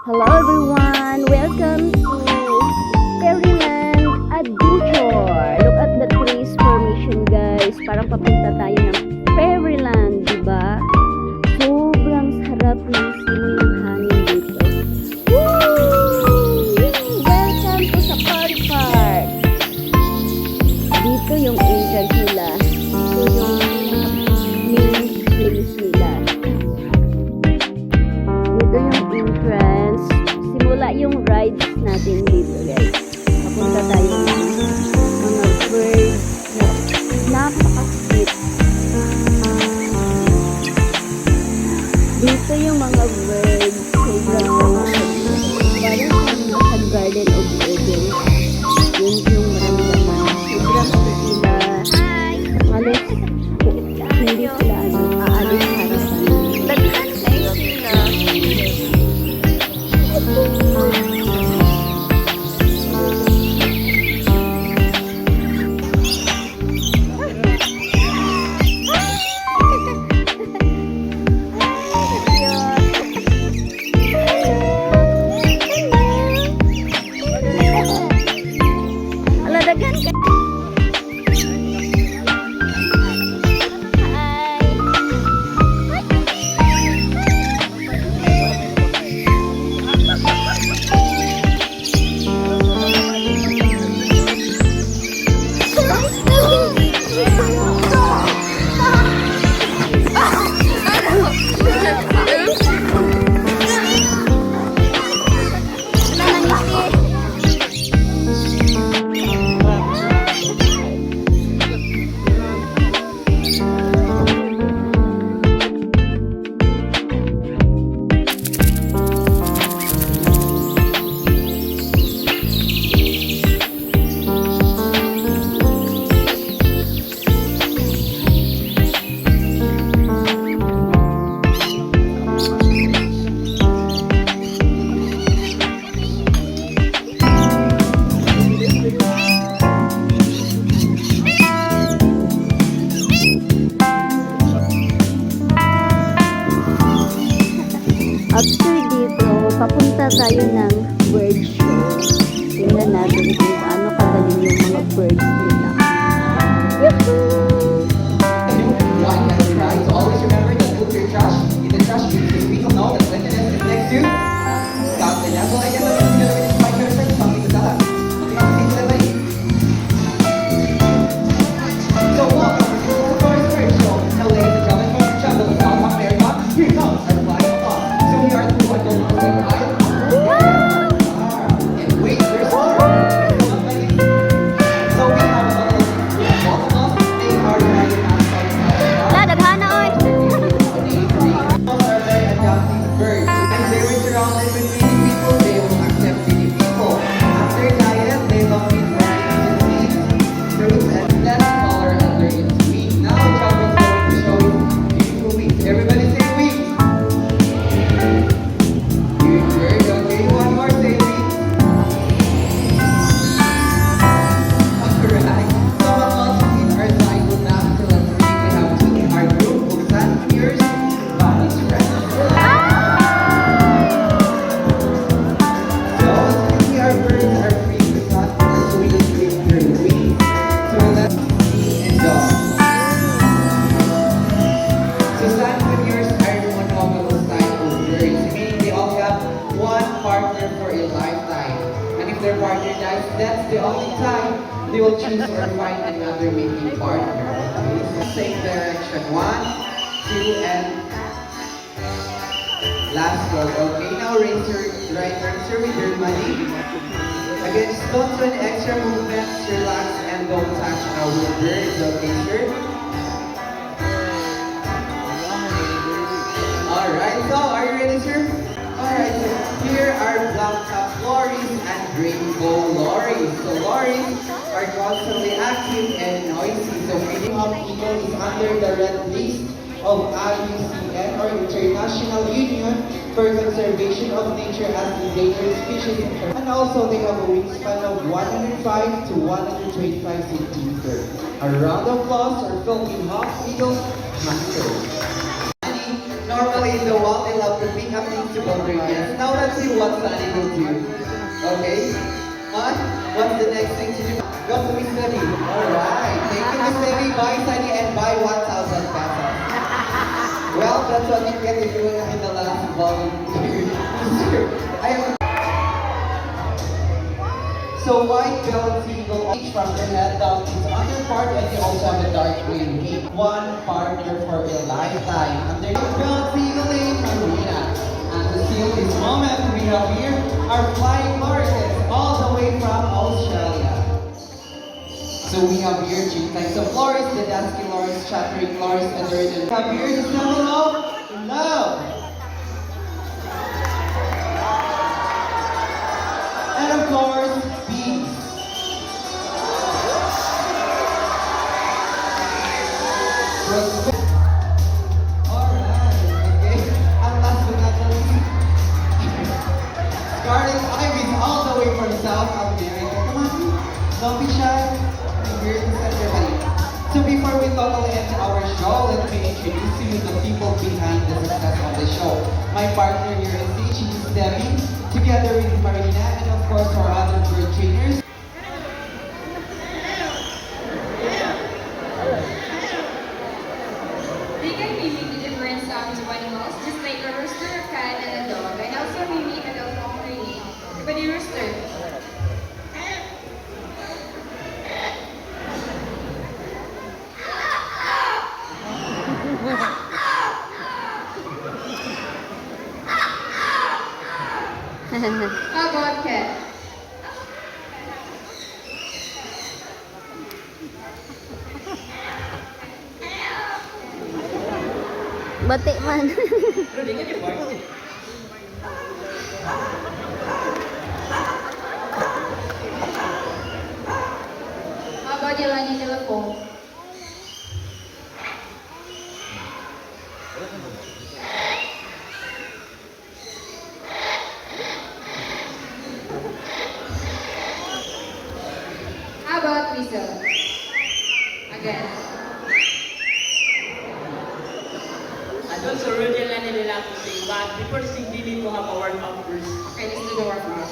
Hello everyone! Welcome to Fairyland Adventure! Look at the trees formation guys. Parang papunta tayo ng Fairyland, diba? Sobrang sarap ng simoy ng hangin dito. Woo! Welcome to sa Park! Dito yung entrance nila. Dito yung main place nila. Dito yung entrance. Simula yung rides natin dito guys. Papunta tayo ng mga birds na napaka-cute. Dito yung mga birds. Sobrang parang sa Garden of Eden. Yun yung maramdaman. Sobrang sila. Halos hindi sila aalis harapan. Labihan kayo sila. Aladagan ka. After dito, papunta tayo ng bird show. Tingnan natin kung paano kagaling yung mga birds nila. Yahoo! One has right, so always remember to put your trash in the trash bin because we don't know that cleanliness is next to something. So I guess I'm going to find your friends something to tell us. So welcome to the first bird show. Now ladies and gentlemen, from the jungle of South America, here comes our flying fox. So we are two adults and five. And wait, there's more. So we have a both of us, they are riding outside of our car. La, daghana oy! Are very adaptive birds. And they were surrounded with many people, they will accept many people. After diet, they love eat varieties of seeds, fruits, and less color under its wing. Now, John is going to show you beautiful wings. Everybody say wings. Good bird. Okay, one more, say wings. Alright. Some of us in our cycle now till I'm free. We have two in our group, Buksan, Ears, Bodies, Friends. So, since our birds are free to cut, so we just clip their wings. So let's see and dog. So stand with yours are monogamous style of birds, meaning they all have one partner for a lifetime. And if their partner dies, that's the only time they will choose or find another mating partner. Okay? Same direction. 1, 2, and last call. Okay, now raise your right answer with your money. Against don't do any extra movements, relax, and don't touch our birds. Okay, sir? Alright, so are you ready, sir? Alright, so here are black-top lorries and rainbow lorries. So lorries are constantly active and noisy. So feeding of eagle is under the red list of IUCN or International Union for Conservation of Nature as Endangered Species. And also they have a wingspan of 105 to 125 centimeters. A round of applause for Philippine Hawk Eagles Hunters. Now Normally in the wall, they love to pick up things to go drink. Now let's see what Sunny will do. Okay? What's the next thing to do? Go to Miss Debbie. Alright. Thank you, Miss Debbie. Buy Sunny and buy 1,000 pesos. Well, that's what you get if you want to be the last volunteer. I have So white belt eagle each from the head down its underpart, and you also have a dark green wing. One partner for a lifetime. Under the belt eagle named Marina. And to seal this moment, we have here our flying lorises all the way from Australia. So we have here three types of loris: the dusky loris, chattering loris, and the written. We have here the symbol of love. And of course, peace. Alright, okay. And last but not the least, Scarlet Ivy's all the way from South America. Come on, don't be shy. I'm here to set your money. So before we totally end our show, let me introduce to you the people behind the success of the show. My partner here is stage is Debbie, together with Marina, and of course our other bird trainers. They can mimic the different sounds of animals, just like a rooster, a cat, and a dog, and also mimic a dog name, but the rooster. How about cat? Batik man. How about jalan telepon? How about whistle? Again. I don't so really lang nila to say, but before sing, they need to have a workout first. Okay, let's do the workout.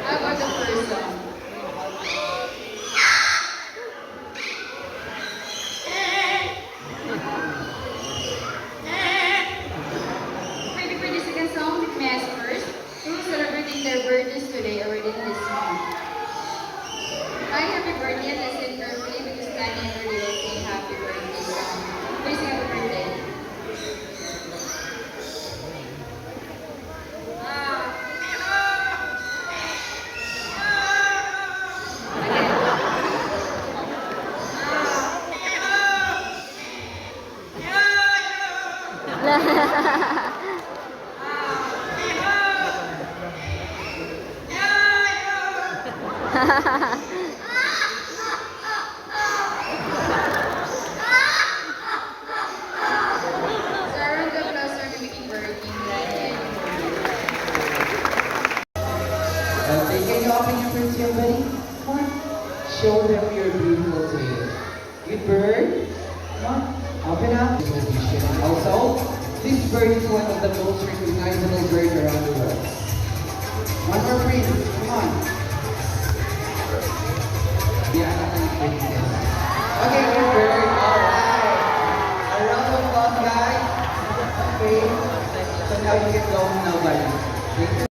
How about the first song? Maybe for the second song, let me ask first, who's celebrating their birthdays today or within this month? My happy birthday, listen carefully because Danny and Rudy will sing happy birthday song. Please sing happy birthday. So a round of applause for making birthday, Danny. Okay, can you open your birds here, buddy? Come on. Show them your beautiful tail. Good bird. Come on. Open up. Also, this bird is one of the most recognizable birds around the world. One more breeze. Come on. Yeah, I can breathe this. Okay, good bird. Alright. A round of applause, guys. Okay. So now you can go now, buddy. Thank you.